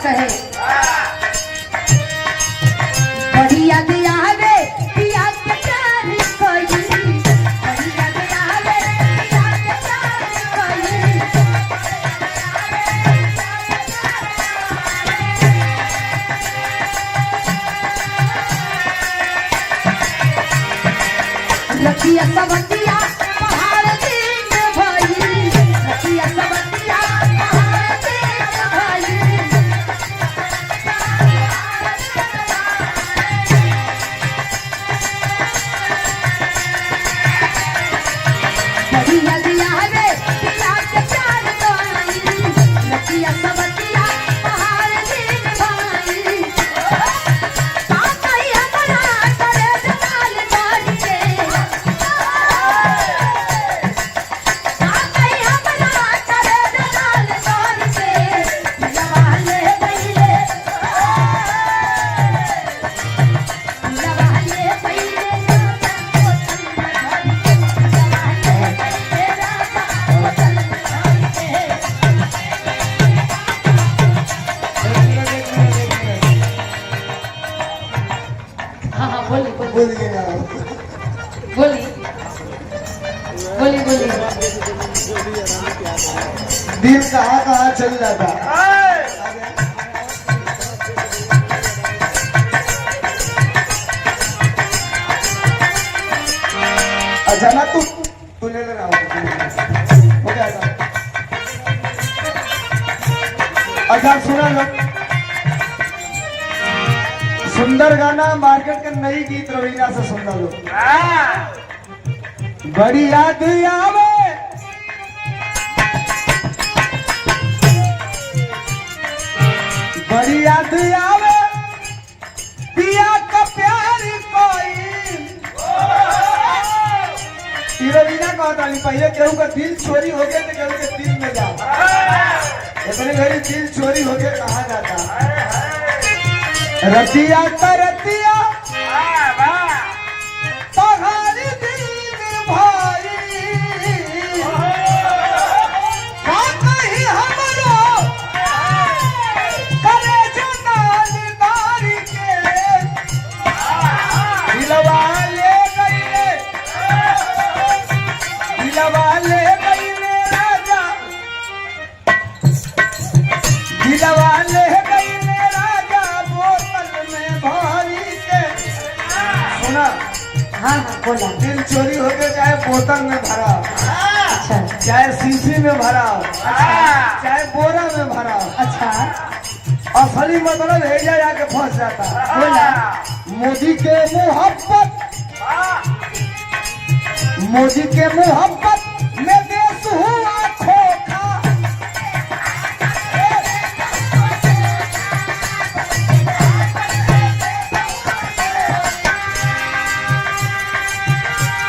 कहे बढ़िया दिया रे पिया के प्यार कोई बढ़िया दिया रे पिया के प्यार कोई रखिया सबतिया पहाड़ दिन भाई रखिया सबतिया पहाड़ दिन भाई बढ़िया दिया रे पिया के प्यार कोई रखिया सबतिया पहाड़ दिन भाई काकई हमरा करे जमाल बाड़ी के काकई हमरा करे जमाल बाड़ी के जवाले पहिले हाँ हाँ बोली बोलिए ना। बोली बोली बोली दिल कहाँ कहाँ चल जाता। अच्छा ना तू ले रहा हो जाएगा। अच्छा सुना लो, सुंदर गाना मार्केट के नई गीत रवीना से सुन लो। बड़ी याद आवे बड़ी याद आवे पिया का प्यार कोई रवीना कहता नहीं पहले केहू का दिल चोरी हो गया तो केहू के दिल में जा इतने घड़ी दिल चोरी हो गया कहा जाता। रतिया तरतिया पहाड़ी दिन भाई का कहीं हमरो करे जनालदारी के दिलवा ले गईले राजा दिलवा ले गईले राजा बोतल में भरी के। सुना हाँ हाँ बोला दिल चोरी हो गया चाहे बोतल में भरा अच्छा चाहे शीशी में भरा चाहे बोरा में भरा अच्छा असली मतलब भेजा जाके फंस जाता। बोला मोदी के मोहब्बत में देश हुआ खोखा।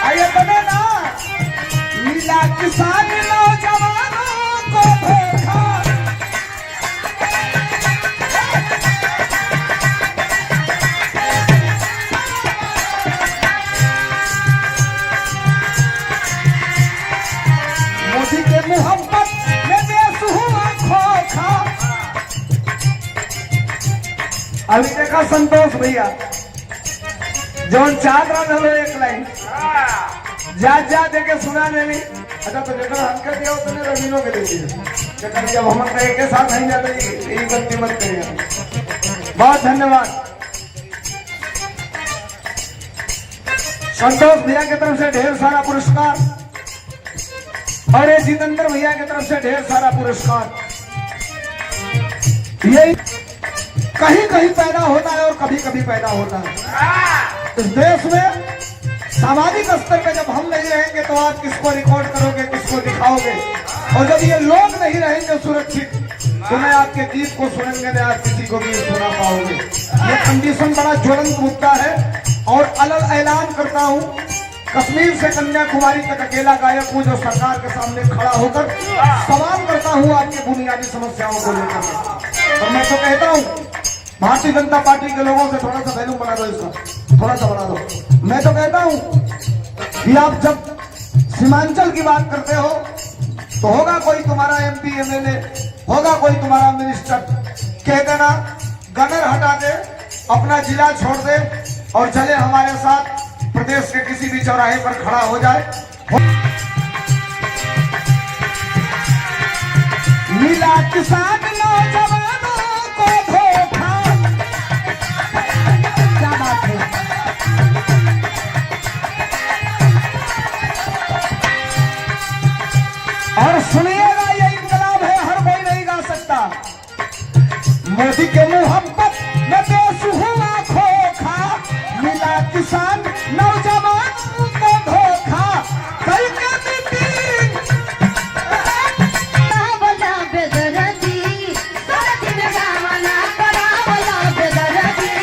आइए बने ना मिला किसान नौजवानों को धोखा। मोदी के मोहब्बत में देश हुआ खोखा। अभी देखा संतोष भैया जौन चाहत रहा हलो एक लाइन जा देके सुना नहीं। अच्छा तो जब हमके दिया उतने रवीनों के दे दिए जब हम एक साथ नहीं जाते यही गलती मत करिए। बहुत धन्यवाद संतोष भैया की तरफ से ढेर सारा पुरस्कार और ये जितेंद्र भैया की तरफ से ढेर सारा पुरस्कार। ये कहीं कहीं पैदा होता है और कभी कभी पैदा होता है। इस देश में सामाजिक स्तर पे जब हम नहीं रहेंगे तो आप किसको रिकॉर्ड करोगे, किसको दिखाओगे? और जब ये लोग नहीं रहेंगे सुरक्षित तो मैं आपके गीत को सुनेंगे न आप किसी को भी सुना पाओगे। ये कंडीशन बड़ा ज्वलंत मुद्दा है और अलग ऐलान करता हूँ कश्मीर से कन्याकुमारी तक अकेला गायक हूँ जो सरकार के सामने खड़ा होकर सवाल करता हूँ आपकी बुनियादी समस्याओं को लेकर। और मैं तो कहता हूँ भारतीय जनता पार्टी के लोगों से थोड़ा सा वैल्यू बना दो, इसका थोड़ा सा बना दो। मैं तो कहता हूँ कि आप जब सीमांचल की बात करते हो तो होगा कोई तुम्हारा MP MLA, होगा कोई तुम्हारा मिनिस्टर, कह देना गनर हटा दे, अपना जिला छोड़ दे और चले हमारे साथ प्रदेश के किसी भी चौराहे पर खड़ा हो जाए। मिला किसान नौजवानों को धोखा, क्या बात है। और सुनिएगा, ये इनकलाब है, हर कोई नहीं गा सकता। मोदी के मोहब्बत में देश हुआ खोखा, मिला किसान नौजवानों को धोखा। कल का मीटिंग करावला बेदर्दी, सारा दिन गावना करावला बेदर्दी।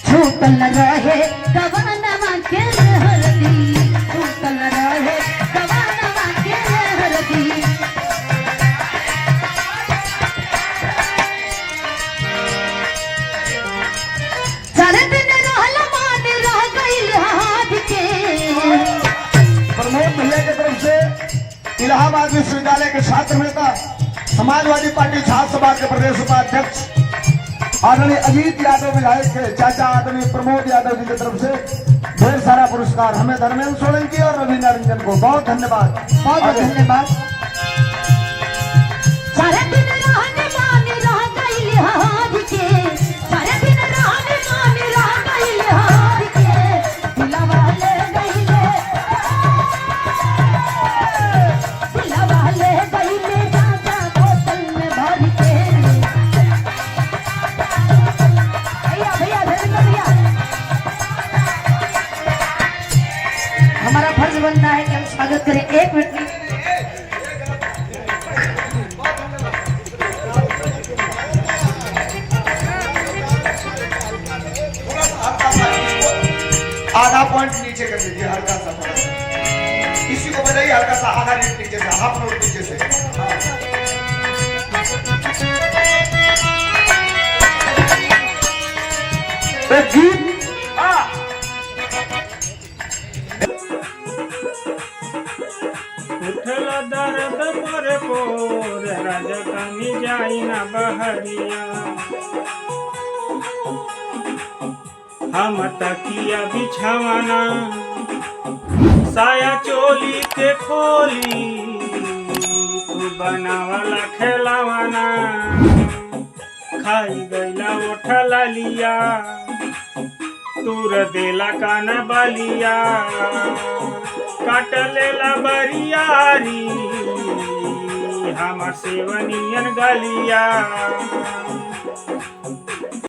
छूटल रहे दवानवा के हरदी, छूटल रहे दवानवा के हरदी। चार दिन रहल मान रह गइल हाथ के। प्रमोद भैया की तरफ से इलाहाबाद विश्वविद्यालय के छात्र नेता, समाजवादी पार्टी छात्र सभा के प्रदेश उपाध्यक्ष आदरणीय अजीत यादव विधायक के चाचा आदरणीय प्रमोद यादव जी की तरफ से ढेर सारा पुरस्कार हमें धर्मेंद्र सोलंकी और रवीना रंजन को बहुत धन्यवाद, बहुत बहुत धन्यवाद। सारा दिन रहल मान रह गइल हाथ के, सारा दिन रहल मान रह गइल हाथ के। दिलवा ले गइले, दिलवा ले गइले राजा बोतल में भर के। भैया भैया धर्मेंद्र भैया, हमारा फर्ज बनता है कि हम स्वागत करें। एक मिनट में आधा पॉइंट नीचे कर दीजिए, हल्का सा थोड़ा सा। किसी को बताइए हल्का सा आधा रेट नीचे से, हाफ नोट नीचे से। गीत उठला दर्द पर पोर राजा कमी जाई ना बहरिया। हम तकिया बिछावाना साया चोली के खोली, तू बनावाला खेलावाना। खाई गईला उठला लिया, तूर देला कान बलिया। काट लेला बरियारी, हमर सेवनियन गलिया।